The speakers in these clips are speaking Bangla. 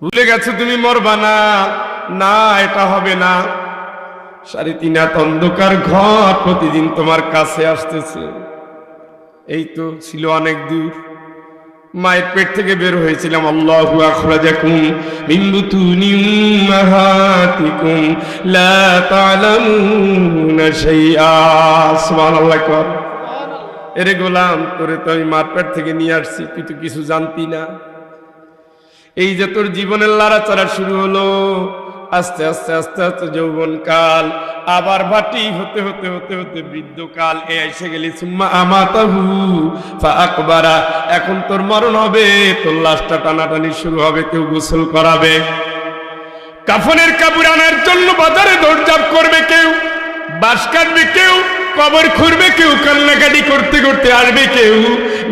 ভুলে গেছো তুমি মরবা না। না, এটা হবে না। 3.5 হাত অন্ধকার ঘর প্রতিদিন তোমার কাছে আসতেছে। এই তো ছিল অনেক দূর। মায়ের পেট থেকে বের হয়েছিলাম। আল্লাহু আখরাজাকুম মিন বুতুনি উম্মাহাতিকুম লা তা'লামুনা শাইআ। সুবহানাল্লাহ। কর এরে গোলাম, তোরে তো আমি মার পেট থেকে নিয়ে আসছি, তুই তো কিছু জানতি না। এই যে তোর জীবনের লড়াচড়া শুরু হলো, আস্তে আস্তে আস্তে আস্তে যৌবন কাল, আবার ভাটি হতে হতে হতে হতে বৃদ্ধকাল, এ এসে গেলি। সুম্মা আমাতাহু ফাআকবারা। এখন তোর মরণ হবে, তোর লাশটা টানাটানি শুরু হবে, কেউ গোসল করাবে, কাফনের কাপড় আনার জন্য বাজারে দৌড়ঝাঁপ করবে, কেউ বাঁশ কাটবে, কেউ কবর খুঁড়বে, কেউ কান্নাকাটি করতে করতে আসবে, কেউ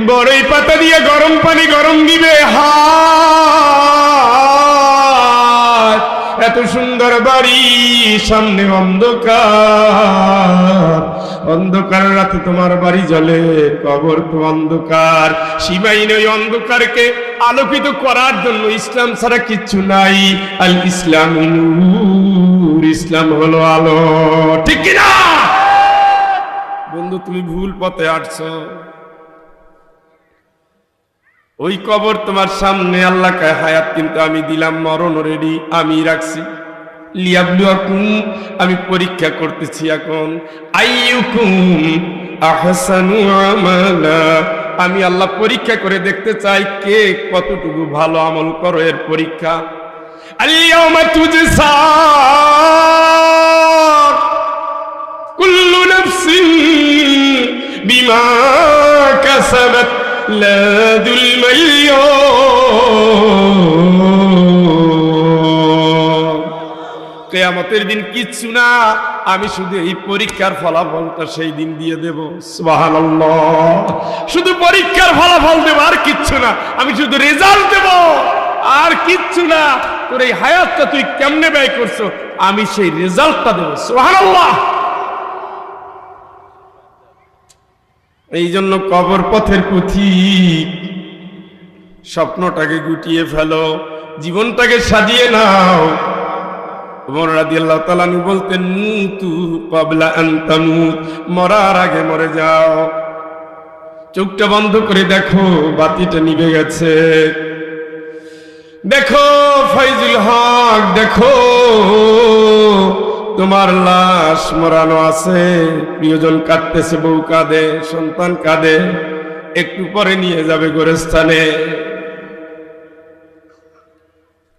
বড়ই পাতা দিয়ে গরম পানি গরম দিবে। হায়, এত সুন্দর বাড়ি, সামনে অন্ধকার, অন্ধকার রাতে তোমার বাড়ি জ্বলে, কবর তো অন্ধকার। সীমাহীন ওই অন্ধকারকে আলোকিত করার জন্য ইসলাম ছাড়া কিচ্ছু নাই। আল ইসলাম নূর, ইসলাম হলো আলো। ঠিক কিনা বন্ধু? তুমি ভুল পথে হাঁটছো। ওই কবর তোমার সামনে। আল্লাহ কয় হায়াত কিন্তু আমি দিলাম, মরণ রেডি আমি রাখছি। লিয়াবলুয়াকুম, আমি পরীক্ষা করতেছি এখন। আইয়ুকুম আহসানু আমালা, আমি আল্লাহ পরীক্ষা করে দেখতে চাই কে কতটুকু ভালো আমল করো, এর পরীক্ষা। আল-ইয়াওমা তুজসা কুল্লু নাফসিন বিমা কাসাবাত লা যুলমা আল-ইয়াওম। কিয়ামতের দিন কিচ্ছু না, আমি শুধু এই পরীক্ষার ফলাফলটা সেই দিন দিয়ে দেব। সুবহানাল্লাহ। শুধু পরীক্ষার ফলাফল দেব, আর কিচ্ছু না। আমি শুধু রেজাল্ট দেব, আর কিচ্ছু না। তোর এই হায়াতটা তুই কেমনে ব্যয় করছো, আমি সেই রেজাল্টটা দেব। সুবহানাল্লাহ। এই জন্য কবর পথের পথিক, স্বপ্নটাকে গুটিয়ে ফেলো, জীবনটাকে সাজিয়ে নাও। ওমর রাদিয়াল্লাহু তাআলা আনহু বলতেন, মুতু ক্বাবলা আন তামুত, মরার আগে মরে যাও। চোখটা বন্ধ করে দেখো, বাতিটা নিভে গেছে। দেখো ফয়জুল হক, দেখো তোমার লাশ মরানো আছে, প্রিয়জন কাঁদতেছে, বউ কাঁদে, সন্তান কাঁদে, একটু পরে নিয়ে যাবে গোরস্থানে।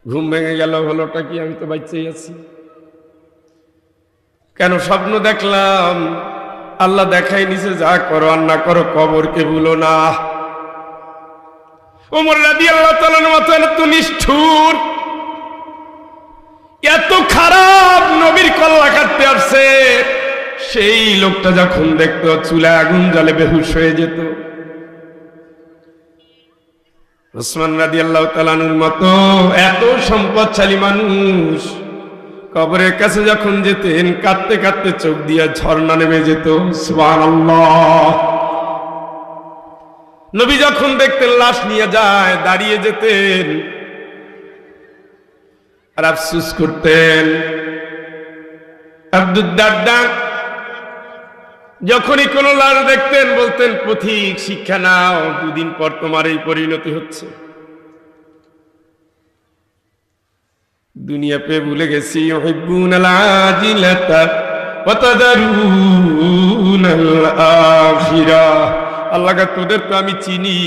ঘুম ভেঙে গেল, হলোটা কি? আমি তো বাচ্চাই আছি। কেন স্বপ্ন দেখলাম? আল্লাহ দেখাই নিছে, যা করো আর না করো কবরকে ভুলো না। ওমর রাদিয়াল্লাহু তাআলার মতো এত নিষ্ঠুর, এত খারাপ নবীর কল্লা কাটতে আসছে, সেই লোকটা যখন দেখতো চুলায় আগুন জ্বলে বেহুশ হয়ে যেত। ওসমান রাদিয়াল্লাহু তাআলা আনহুর মতো এত সম্পদশালী মানুষ কবরের কাছে যখন যেতেন, কাঁদতে কাঁদতে চোখ দিয়ে ঝর্ণা নেমে যেত। সুবহানাল্লাহ। নবী যখন দেখতেন লাশ নিয়ে যায়, দাঁড়িয়ে যেতেন আর আফসোস করতেন। আব্দুদ দারদা যখনই কোনো লাশ দেখতেন বলতেন, পথিক শিক্ষা নাও, 2 দিন পর তোমার এই পরিণতি হচ্ছে। দুনিয়া পেয়ে ভুলে গেছি। ইউহিব্বুনাল আজিলাতা ওয়া তাদারুনাল আখিরাহ। আল্লাহ কা তোদের তো আমি চিনি,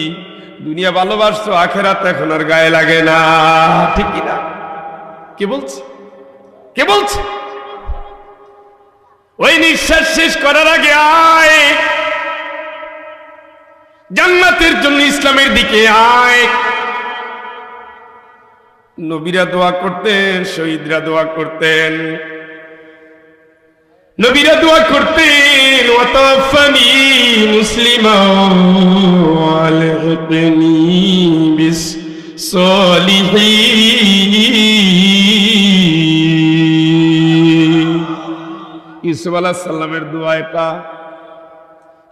দুনিয়া ভালোবাসছো, আখিরাত এখন আর গায়ে লাগে না। ঠিক কি না? কে বলছে? কে বলছে? ওই নিঃশ্বাস শেষ করার আগে আয়, জান্নাতের জন্য ইসলামের দিকে আয়। নবীরা দোয়া করতেন, শহীদরা দোয়া করতেন, নবীরা দোয়া করতেন, ওয়াতাওয়াফানি মুসলিমান ওয়া আলহিকনি বিস সলিহিন। ইউসুফ আলাইহিস সালামের দোয়া এটা।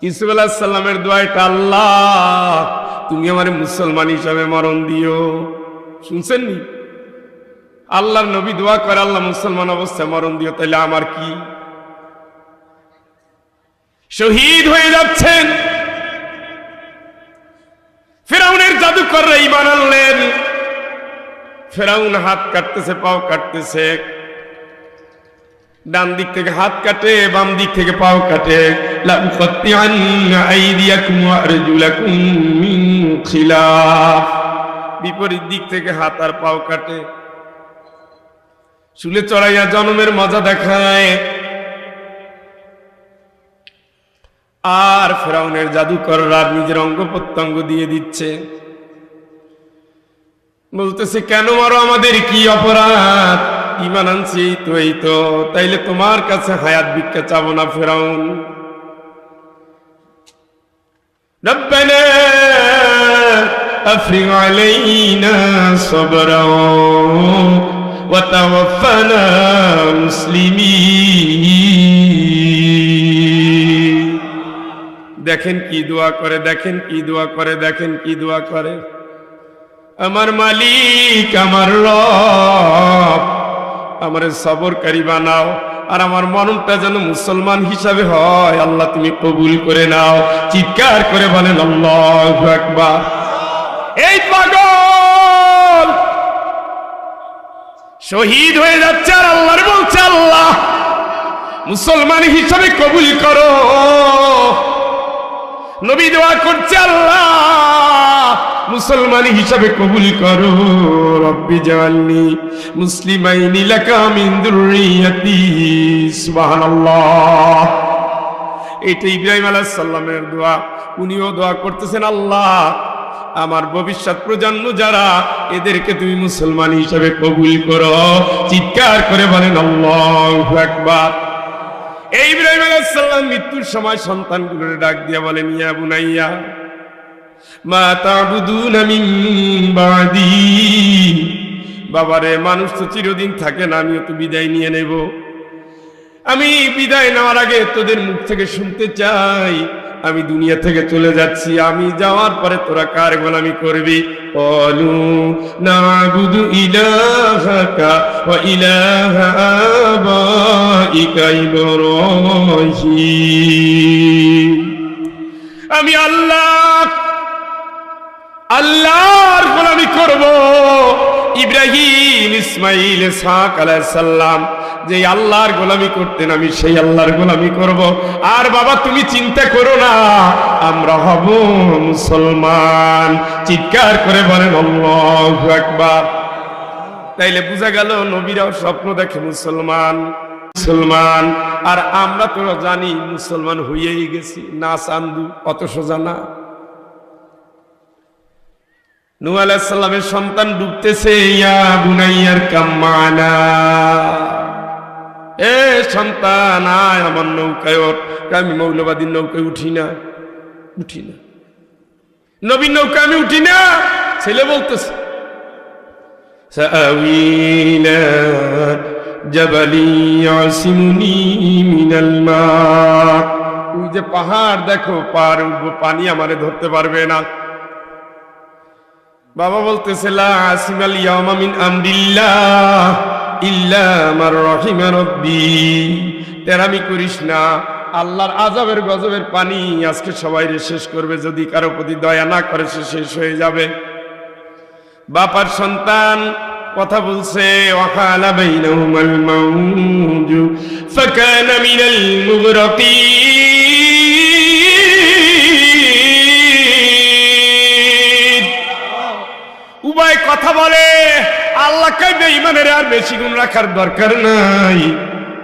ইউসুফ আলাইহিস সালামের দোয়া এটা, আল্লাহ তুমি আমার মুসলমান হিসাবে মরণ দিও। শুনছেন নি? আল্লাহর নবী দোয়া করে, আল্লাহ মুসলমান অবস্থায় মরণ দিও, তাইলে আমার কি? শহীদ হয়ে যাচ্ছেন। ফেরাউনের জাদুকররা ঈমান আনলেন। ফেরাউন হাত কাটতেছে, পাও কাটতেছে, ডান দিক থেকে হাত কাটে, বাম দিক থেকে পাও কাটে। লাউকাত্তিআন্না আইদিয়াকুম ওয়া আরজুলাকুম মিন খিলাফ, বিপরীত দিক থেকে হাত আর পাও কাটে। চুলে চড়াইয়া জন্মের মজা দেখায়। আর ফেরাউনের জাদুকররা নিজের অঙ্গ প্রত্যঙ্গ দিয়ে দিচ্ছে, বলতেছে কেন মারো, আমাদের কি অপরাধ? ঈমান আনছি তো, এই তো, তাইলে তোমার কাছে হায়াত ভিক্ষা চাবো না ফেরাউন। রব্বানা আফরিগ আলাইনা সাবরান ওয়া তাওয়াফানা মুসলিমিন। দেখেন কি দোয়া করে, দেখেন কি দোয়া করে, দেখেন কি দোয়া করে। আমার মালিক, আমার রব, আমার সবরকারী বানাও, আর আমার মনটা যেন মুসলমান হিসাবে হয়। আল্লাহ তুমি কবুল করে নাও। চিৎকার করে বলেন আল্লাহু আকবার। এই পাগল শহীদ হয়ে যাচ্ছে, আর আল্লাহর বলছে আল্লাহ মুসলমান হিসাবে কবুল করো। নবী দোয়া করছে আল্লাহ মুসলমান হিসাবে কবুল করো। রব্বি জাআলনি মুসলিমাইনি লাকা মিন যুররিয়াতি। সুবহানাল্লাহ। এটা ইব্রাহিম আলাইহিস সালামের দোয়া। উনিও দোয়া করতেছেন, আল্লাহ আমার ভবিষ্যৎ প্রজন্ম যারা, এদেরকে তুমি মুসলমান হিসাবে কবুল করো। চিৎকার করে বলেন আল্লাহু আকবার। এই ইব্রাহিম আলাইহিস সালাম মৃত্যুর সময় সন্তানগুলোর ডাক দিয়ে বলেন, ইয়া বুনাইয়া মা তা'বুদুনা মিন বাদি। বাবারে, মানুষ তো চিরদিন থাকে না, আমিও তো বিদায় নিয়ে নেব। আমি বিদায় নেওয়ার আগে তোদের মুখ থেকে শুনতে চাই, আমি দুনিয়া থেকে চলে যাচ্ছি, আমি যাওয়ার পরে তোরা কার গোলামি করবি? ক্বালু না'বুদু ইলাহাকা ওয়া ইলাহা আবাইকা ইব্রাহিম। আমি আল্লাহর গোলামি করব। ইব্রাহিম, ইসমাইল, ইসহাক আলাইহিস সালাম যে আল্লাহর গোলামি করতেন, আমি সেই আল্লাহর গোলামি করব। আর বাবা তুমি চিন্তা করো না, আমরা হব মুসলমান। চিৎকার করে বলেন আল্লাহু আকবার। তাইলে বোঝা গেল নবীরাও স্বপ্ন দেখে মুসলমান মুসলমান, আর আমরা তো জানি মুসলমান হইয়েই গেছি। না চান্দু, অত সোজা না। নূহ আলাইহিস সালামের সন্তান ডুবতেছে, ইয়া বুনাইয়ার কাম্মানা, এ সন্তান আয় আমার নৌকায় ওঠ। আমি মৌলবাদীর নৌকায় উঠি না। নবীর নৌকা আমি উঠি না। ছেলে বলতেছে, সাআওয়ী ইলা জাবালি ইয়াসিমুনি মিনাল মা। ওই যে পাহাড় দেখো, পার উঠবো, পানি আমারে ধরতে পারবে না। বাবা বলতেছে, লা আসিমাল ইয়াওমা মিন আমরিল্লাহ ইল্লা মান রাহিমা রাব্বি। তেরামি করিস না, আল্লাহর আযাবের গজবের পানি আজকে সবাইরে শেষ করবে। যদি কারো প্রতি দয়া না করে সে শেষ হয়ে যাবে। বাপার সন্তান কথা বলছে, ওয়াকালা বাইনাহুমাল মাউজু ফাকানা মিনাল মুগরাকিন। উভয় কথা বলে, আল্লাহকে বেঈমানের আর বেশি গুণ রাখার দরকার নাই।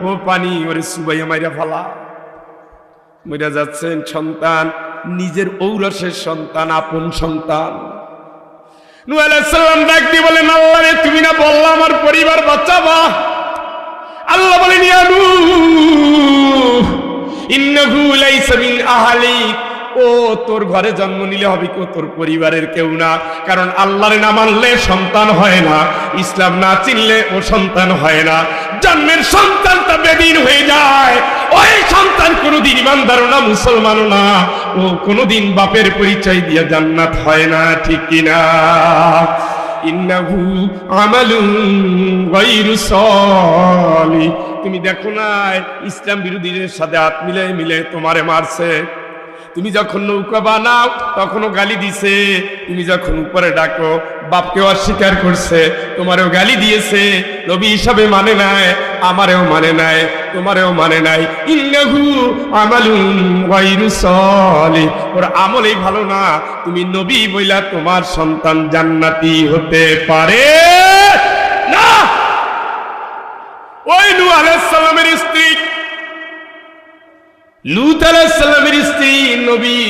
ও পানি, ওরে সুবাইয়া মাইরা ফালা। মইরা যাচ্ছেন সন্তান, নিজের ঔরসের সন্তান, আপন সন্তান। নূহ আলাইহিস সালাম ডাক দিয়ে বলেন, আল্লাহ রে, তুমি না বললা আমার পরিবার বাঁচাবা? আল্লাহ বলেন, ইয়া নূহ ইন্নাহু লাইসা মিন আহলিক। ও তোর ঘরে জন্ম নিলে হবে কেউ, তোর পরিবারের কেউ না। কারণ আল্লাহর না মানলে সন্তান হয় না, ইসলাম না চিনলে ও সন্তান হয় না। জন্মের সন্তানটা বেদিন হয়ে যায়। ওই সন্তান কোনোদিন ইমানদারও না, মুসলমানও না। ও কোনোদিন বাপের পরিচয় দিয়ে জান্নাত হয় না, ঠিক কিনা? ইন্নাহু আমালুন গায়রু সালিহ। তুমি দেখো না ইসলাম বিরোধীদের সাথে হাত মিলে তোমারে মারছে। তুমি যখন নৌকা বানাও তখনও গালি দিছে, তুমি যখন উপরে ডাকো বাপকেও অস্বীকার করছে, তোমারেও গালি দিয়েছে, নবী হিসাবে মানে নাই, আমারেও মানে নাই, তোমারেও মানে নাই। ইন্নাহু আমালুন গায়রু সালিহ, ওর আমলই ভালো না, তুমি নবী বইলা তোমার সন্তান জান্নাতি হতে পারে না। ওই নূহ আলাইহিস সালামের স্ত্রী, লূত আলাইহিস সালামের স্ত্রী,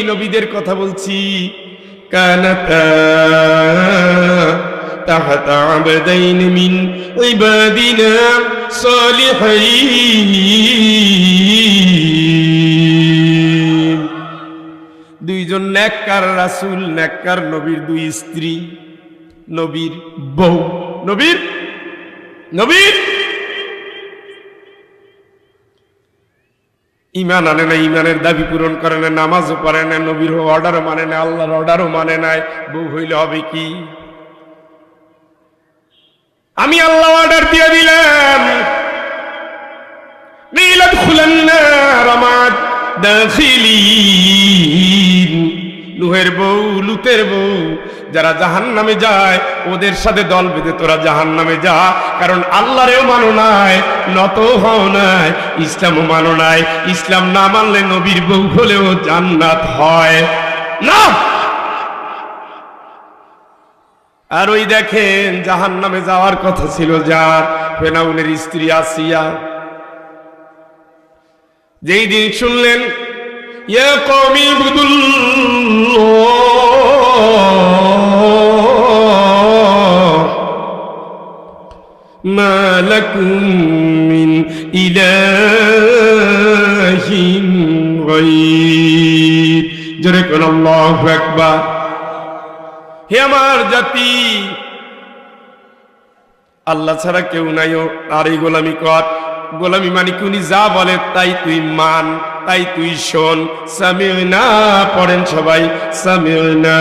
নবীদের কথা বলছি, কানাতা তাহতা আবদাইন মিন ইবাদিনা সালিহিন। দুইজন নেককার রাসূল, নেককার নবীর দুই স্ত্রী, নবীর বউ, নবীর ইমান আনে না, ইমানের দাবি পূরণ করে না, নামাজও পড়ে না, নবীর অর্ডারও মানে না, আল্লাহর অর্ডারও মানে নাই। বউ হইলে হবে কি? আমি আল্লাহ অর্ডার দিয়ে দিলাম, লুহের বউ, লুতের বউ, যারা জাহান্নামে যায় ওদের সাথে দল বেঁধে তোরা জাহান্নামে যা। কারণ আল্লাহরেও মানো নাই, নত হও নাই, ইসলামও মানো নাই। ইসলাম না মানলে নবীর বউ হলেও জান্নাত হয় না। আর ওই দেখেন জাহান্নামে যাওয়ার কথা ছিল যার, ফেরাউনের স্ত্রী আসিয়া, যেই দিন শুনলেন ইয়া কওমি ইবুদুল্লাহ মা লাকুম মিন ইলাহিন গায়র, জোরে কোন আল্লাহু আকবার। হে আমার জাতি, আল্লাহ ছাড়া কেউ নাই, আর এই গোলামি কর। গোলামি মানে উনি যা বলে তাই তুই মান, তাই তুই শোন। সামি'না পড়েন সবাই, সামি'না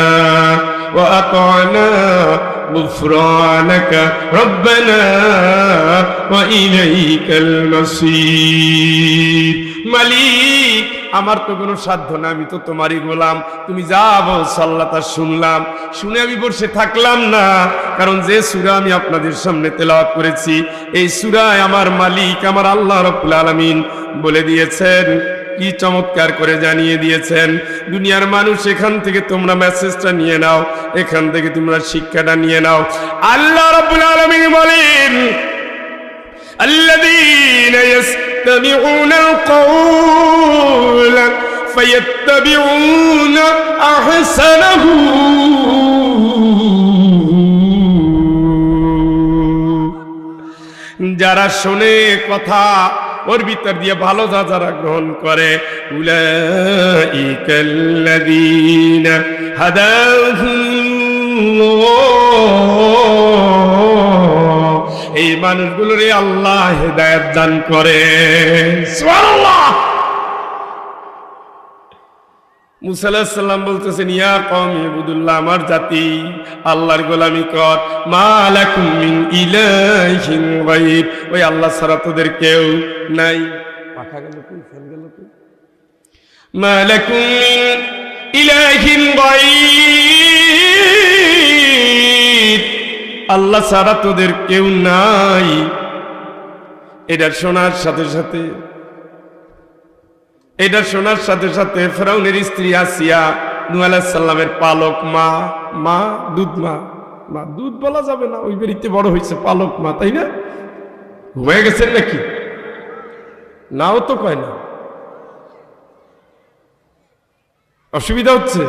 ওয়া আতা'না গুফরানাকা রব্বানা ওয়া ইলাইকাল মাসির। মালিক, আমার তো কোনো সাধ্য না, আমি তো তোমারই গোলাম, তুমি যা বলছো আল্লাহ তা শুনলাম, শুনে আমি বসে থাকলাম না। কারণ যে সূরা আমি আপনাদের সামনে তেলাওয়াত করেছি, এই সূরায় আমার মালিক, আমার আল্লাহ রাব্বুল আলামিন বলে দিয়েছেন, কি চমৎকার করে জানিয়ে দিয়েছেন। দুনিয়ার মানুষ, এখান থেকে তোমরা মেসেজটা নিয়ে নাও, এখান থেকে তোমরা শিক্ষাটা নিয়ে নাও। আল্লাহ রাব্বুল আলামিন বলেন, الذين يستمعون القول فيتبعون أحسنه যারা শোনে কথা, ওর ভিতর দিয়ে ভালো যারা গ্রহণ করে, উলাইকাল্লাযীনা হাদাহুল্লাহ, এই মানুষগুলোরে আল্লাহ হেদায়েত দান করে। সুবহানাল্লাহ। মুসা আলাইহিস সালাম বলতেছেন, ইয়া কওমি ইবুদুল্লাহ, আমার জাতি আল্লাহর গোলামি কর। মা লাকুম মিন ইলাহিন গায়র, ওই আল্লাহ ছাড়া তোদের কেউ নাই। পাখা গেল কই, ফেল গেল কই? মা লাকুম মিন ইলাহিন গায়র, আল্লাহ ছাড়া তোদের কেউ নাই। এটা শোনার সাথে সাথে ফেরাউনের স্ত্রী আসিয়া, নূহ আলাইহিস সালামের পালক মা, দুধ বলা যাবে না, ওই বাড়িতে বড় হয়েছে, পালক মা, তাই না? হয়ে গেছেন নাকি? নাও তো কয় না, অসুবিধা হচ্ছে?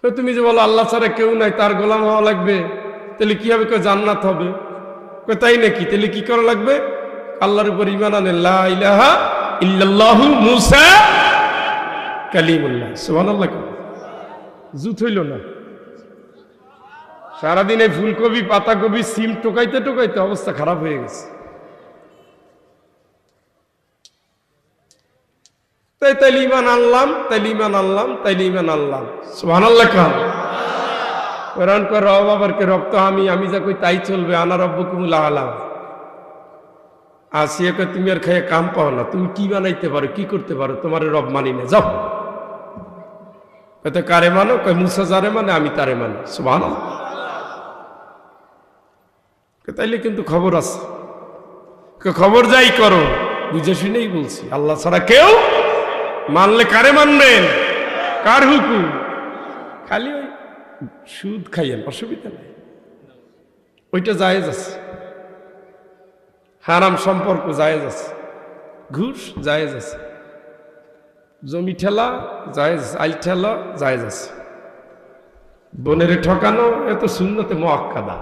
তুমি যে বলো আল্লাহ ছাড়া কেউ নাই, তার গোলাম হওয়া লাগবে, তাহলে কি হবে? জান্নাত হবে। তাই নাকি? তাহলে কি করা লাগবে? আল্লাহর উপর ঈমান আনে, লা ইলাহা ইল্লাল্লাহু মুসা কালিমুল্লাহ। সুবহানাল্লাহ। জুত হইল না? সারাদিন এই ফুলকপি, পাতাকপি, সিম টোকাইতে টোকাইতে অবস্থা খারাপ হয়ে গেছে। তাইলে ঈমান আনলাম। সুবহানাল্লাহ। কোরআন কর রব আবার কে রব তো আমি যা কই তাই চলবে, আনা রব্বুকুমুল আলা। আসিয়াকে তুমি আর খাইয়ে কাম পাও না, তুমি কি বানাইতে পারো, কি করতে পারো, তোমার রব মানি না, যাও। তো কারে মানো, কয় মুসা যারে মানে আমি তারে মানি, সুবহানাল্লাহ। তাইলে কিন্তু খবর আছে, খবর যাই করো, বুঝে শুনেই বলছি, আল্লাহ ছাড়া কেউ মানলে কারে মানবেন, কার হুকুম? খালি ওই সুদ খাইয়েন, অসুবিধা নেই, ওইটা জায়েজ আছে। হারাম সম্পর্ক জায়েজ আছে, ঘুষ জায়েজ আছে, জমি ঠেলা জায়েজ, আইল ঠেলা জায়েজ আছে, বোনেরে ঠকানো এত সুন্নতে মুআক্কাদা।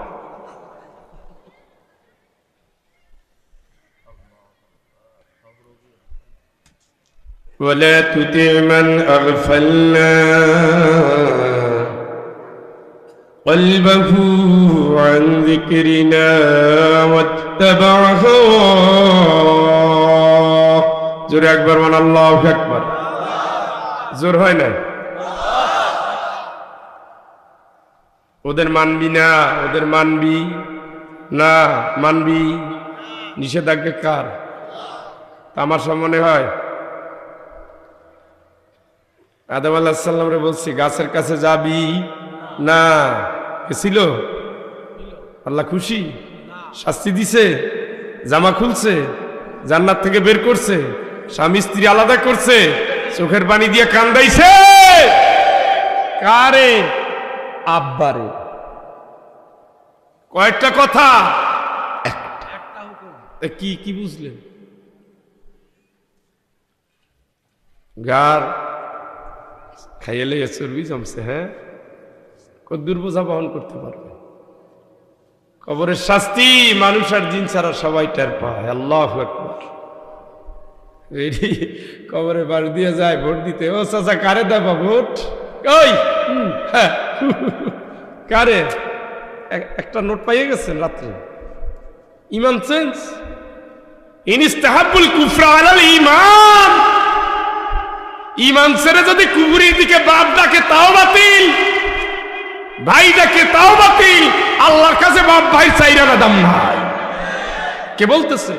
ولا تطع من أغفلنا قلبه عن ذكرنا واتبع هواه জোরে একবার বল আল্লাহু আকবার। জোর হয় না? ওদের মানবি না, ওদের মানবি না, মানবি নিষেধাজ্ঞা কার? আমার সামনে হয় আদম আলাইহিস সালামরে বলছি গাছের কাছে যাবি না, ছিল আল্লাহ খুশি? শাস্তি দিছে, জামা খুলছে, জান্নাত থেকে বের করছে, স্বামী স্ত্রী আলাদা করছে, চোখের পানি দিয়ে কান্দাইছে কারে? আব্বারে। কয়েকটা কথা, কি কি বুঝলেন? গার খাইলে চর্বি জমছে, হ্যাঁ, কদ্দুর বোঝা বহন করতে পারবে? কবরের শাস্তি মানুষ আর জিন ছাড়া সবাই টের পায়। আল্লাহু আকবার। কবরে বাড়ি দিয়ে যায় ভোট দিতে, ও চাচা কারে দেবা ভোট? ওই হ্যাঁ কারে? একটা নোট পাইয়ে গেছেন রাত্রে, ইমান চেঞ্জ, ইনিস্তাহাবুল কুফরা আলাল ঈমান। ইমান ছেড়ে যদি কুফরির দিকে বাপ ডাকে তাও বাতিল, ভাই ডাকে তাও বাতিল। আল্লাহর কাছে বাপ ভাই চাইরা না, দাম নাই। কে বলতেছে?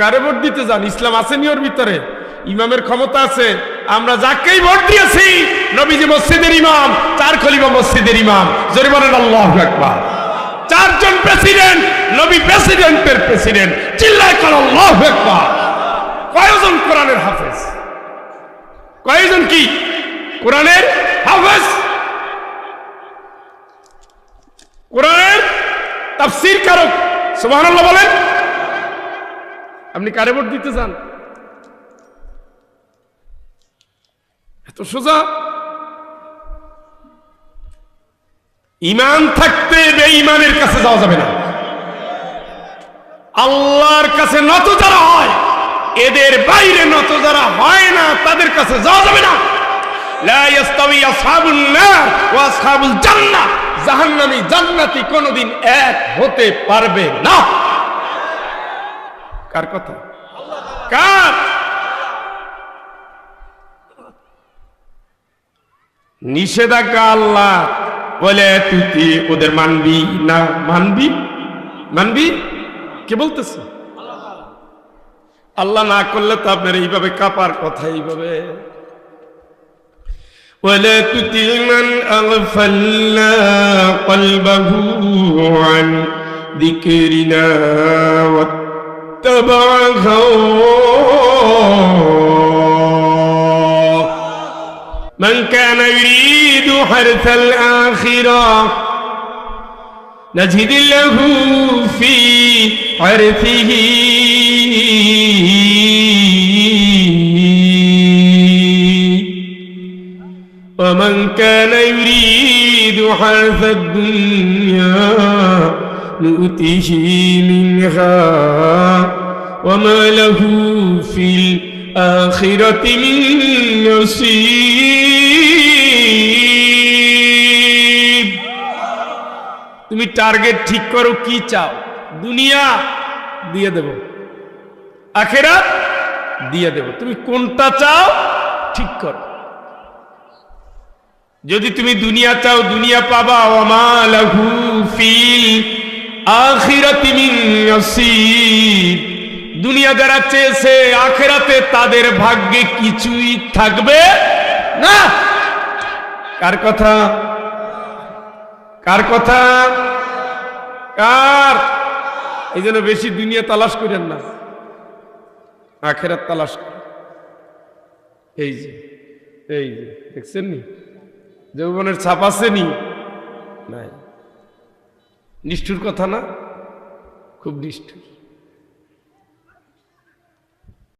কারে ভোট দিতে যান? ইসলাম আসেনি ওর ভিতরে, ইমামের ক্ষমতা আছে। আমরা যাকেই ভোট দিয়েছি, নবীজি মসজিদের ইমাম, 4 খলিফা মসজিদের ইমাম, জোরে বলেন আল্লাহু আকবার। 4 জন প্রেসিডেন্ট, নবী প্রেসিডেন্টের প্রেসিডেন্ট, চিল্লায় কর আল্লাহু আকবার। কয়জন কোরআনের হাফেজ? কয়জন কি কোরআনের হাফেজ? কোরআনের তাফসীর কারক, সুবহানাল্লাহ বলেন। আপনি কারে ভোট দিতে চান? এত সোজা। ঈমান থাকতে বেঈমানের কাছে যাওয়া যাবে না। আল্লাহর কাছে নত যারা হয়, এদের বাইরে নত যারা হয় না, তাদের কাছে যাওয়া যাবে না। লা ইস্তাবি আসহাবুন নার ওয়া আসহাবুল জান্নাহ, জাহান্নামী জান্নাতি কোনদিন এক হতে পারবে না। কার কথা? কার? নিষেধাজ্ঞা আল্লাহ বলে তুই ওদের মানবি না, মানবি মানবি কে বলতেছে? আল্লাহ না করলে তো আপনার এইভাবে কাপার কথা। এইভাবে ولا تطع من أغفلنا قلبه عن ذكرنا واتبع هواه من كان يريد حرث الآخرة نجد له في حرثه ومن كان يريد حرث الدنيا نؤته منها وما له في الآخرة من نصيب। তুমি টার্গেট ঠিক করো, কি চাও? দুনিয়া দিয়ে দেব, আখিরাত দিয়ে দেব, তুমি কোনটা চাও ঠিক করো। যদি তুমি দুনিয়া চাও দুনিয়া পাবা, ওমা লাহু ফিল আখিরাতি মিন নসিব। দুনিয়া যারা চেয়েছে আখিরাতে তাদের ভাগ্যে কিছুই থাকবে না। কার কথা? কার কথা? কার? এই জন্য বেশি দুনিয়া তালাশ করেন না, আখিরাত তালাশ করেন। এই যে দেখছেন নি যৌবনের ছাপ আছে নি? নাই। নিষ্ঠুর কথা না? খুব নিষ্ঠুর।